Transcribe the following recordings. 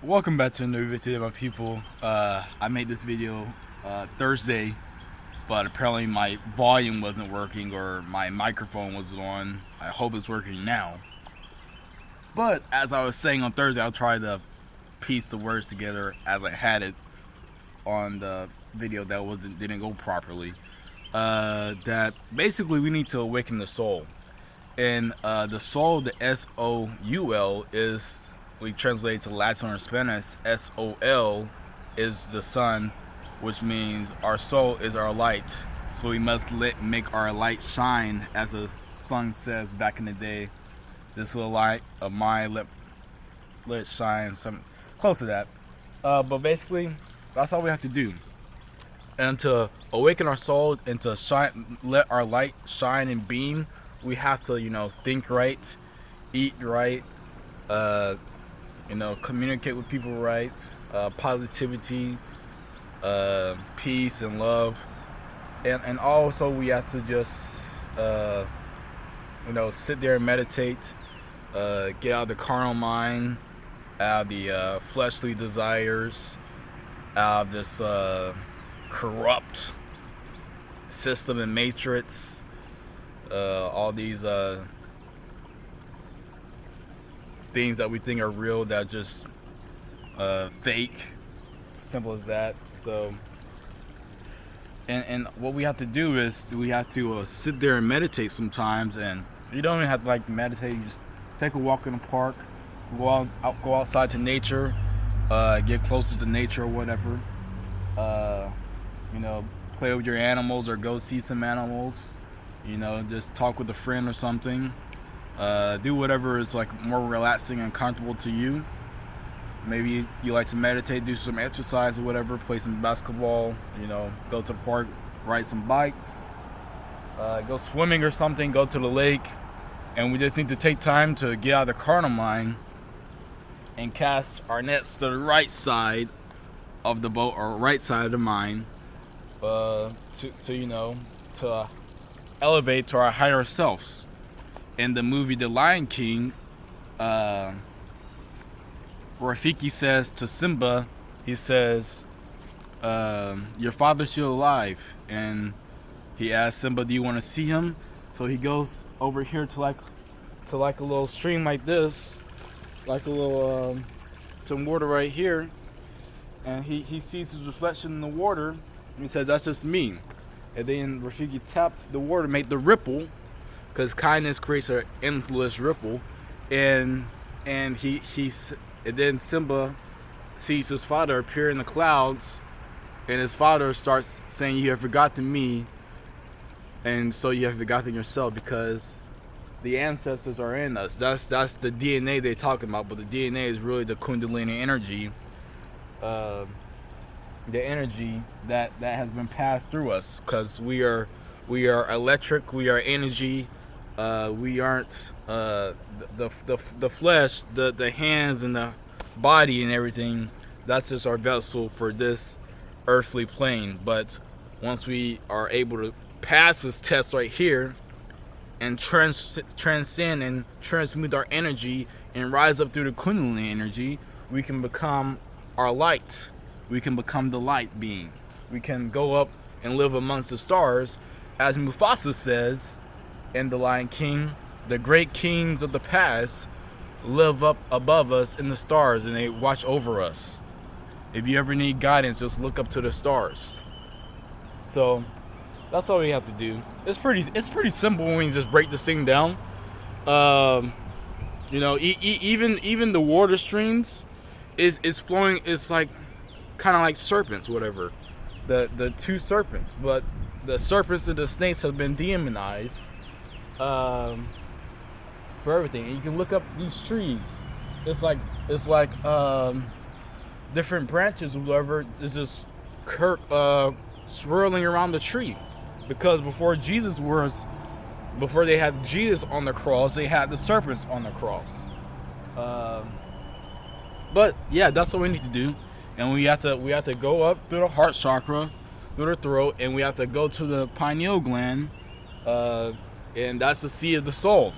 Welcome back to a new video, my people. I made this video Thursday, but apparently my volume wasn't working or my microphone wasn't on. I hope it's working now. But as I was saying on Thursday, I'll try to piece the words together as I had it on the video that didn't go properly. That basically we need to awaken the soul, and the soul, the soul, is we translate to Latin or Spanish. Sol is the sun, which means our soul is our light. So we must make our light shine, as the song says back in the day. This little light of mine, let it shine. Some close to that. But basically, that's all we have to do. And to awaken our soul and to shine, let our light shine and beam, we have to, think right, eat right, communicate with people right, positivity, peace and love, and also we have to just, sit there and meditate, get out of the carnal mind, out of the fleshly desires, out of this corrupt system and matrix, all these things that we think are real that are just fake. Simple as that. So, and what we have to do is we have to sit there and meditate sometimes. And you don't even have to meditate. You just take a walk in the park, go outside to nature, get closer to nature or whatever. Play with your animals or go see some animals. Just talk with a friend or something. Do whatever is more relaxing and comfortable to you. Maybe you like to meditate, do some exercise or whatever, play some basketball, go to the park, ride some bikes, go swimming or something, go to the lake. And we just need to take time to get out of the carnal mind and cast our nets to the right side of the boat or right side of the mind, to elevate to our higher selves. In the movie The Lion King, Rafiki says to Simba, he says, your father's still alive. And he asks Simba, do you want to see him? So he goes over here to a little stream like this, like a little some water right here. And he sees his reflection in the water, and he says, that's just me. And then Rafiki tapped the water, made the ripple, because kindness creates an endless ripple, and then Simba sees his father appear in the clouds, and his father starts saying, you have forgotten me, and so you have forgotten yourself, because the ancestors are in us. That's the DNA they're talking about, but the DNA is really the Kundalini energy, the energy that has been passed through us, because we are electric, we are energy. We aren't the flesh, the hands and the body and everything. That's just our vessel for this earthly plane. But once we are able to pass this test right here and transcend and transmute our energy and rise up through the Kundalini energy, we can become our light. We can become the light being. We can go up and live amongst the stars, as Mufasa says in The Lion King. The great kings of the past live up above us in the stars, and they watch over us. If you ever need guidance, just look up to the stars. So that's all we have to do. It's pretty simple when you just break this thing down. Even the water streams is flowing. It's kind of like serpents, whatever. The two serpents, but the serpents and the snakes have been demonized. For everything. And you can look up these trees. It's like different branches or whatever is just swirling around the tree, because before they had Jesus on the cross, they had the serpents on the cross. But yeah, that's what we need to do, and we have to go up through the heart chakra, through the throat, and we have to go to the pineal gland. And that's the seat of the soul.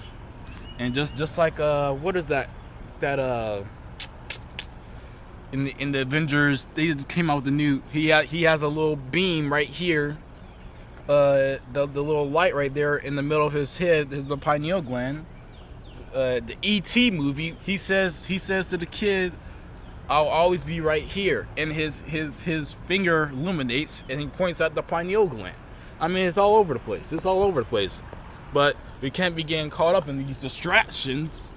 And just like what is that in the Avengers, they just came out with the new. He has a little beam right here, the little light right there in the middle of his head, the pineal gland. The E.T. movie, he says to the kid, "I'll always be right here," and his finger illuminates and he points at the pineal gland. I mean, it's all over the place. It's all over the place, but we can't be getting caught up in these distractions.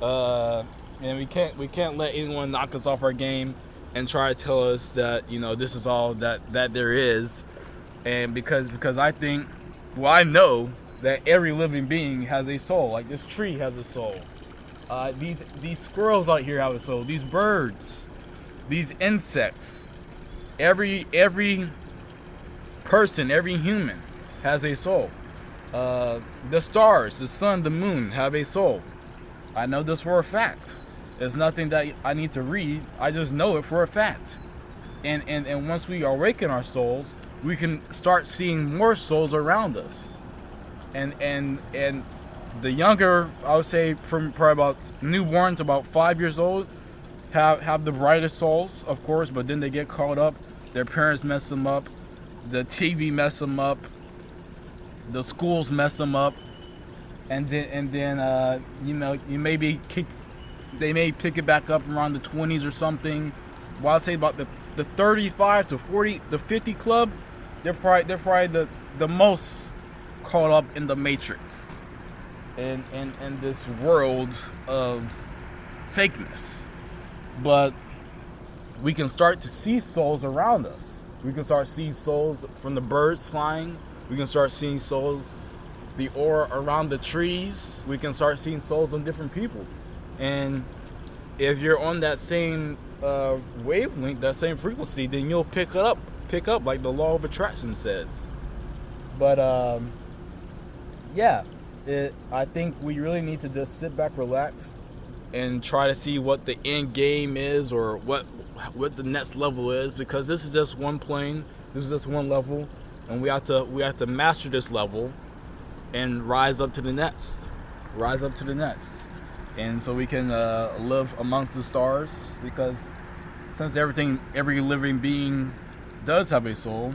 And we can't let anyone knock us off our game and try to tell us that, you know, this is all that there is. And because I think, well, I know that every living being has a soul. Like this tree has a soul. These squirrels out here have a soul. These birds, these insects, every person, every human has a soul. The stars, the sun, the moon have a soul. I know this for a fact. It's nothing that I need to read. I just know it for a fact. And once we awaken our souls, we can start seeing more souls around us. And the younger, I would say from probably about newborn to about 5 years old, have the brightest souls, of course, but then they get caught up. Their parents mess them up. The TV mess them up. The schools mess them up. And then you know, they may pick it back up around the 20s or something. Well, I'd say about the 35 to 40, the 50 club, they're probably the most caught up in the matrix and this world of fakeness. But we can start to see souls around us. We can start seeing souls from the birds flying. We can start seeing souls, the aura around the trees. We can start seeing souls on different people. And if you're on that same wavelength, that same frequency, then you'll pick up like the law of attraction says. But I think we really need to just sit back, relax, and try to see what the end game is, or what the next level is, because this is just one plane, this is just one level, and we have to master this level and rise up to the next. And so we can live amongst the stars, because since every living being does have a soul,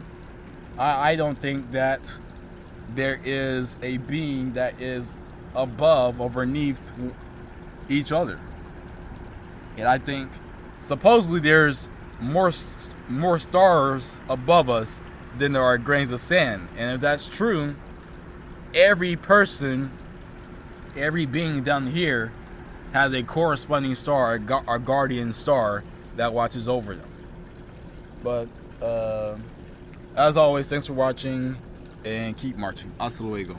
I don't think that there is a being that is above or beneath each other. And I think supposedly there's more stars above us than there are grains of sand. And if that's true, every person, every being down here has a corresponding star, a guardian star that watches over them. But as always, thanks for watching and keep marching. Hasta luego.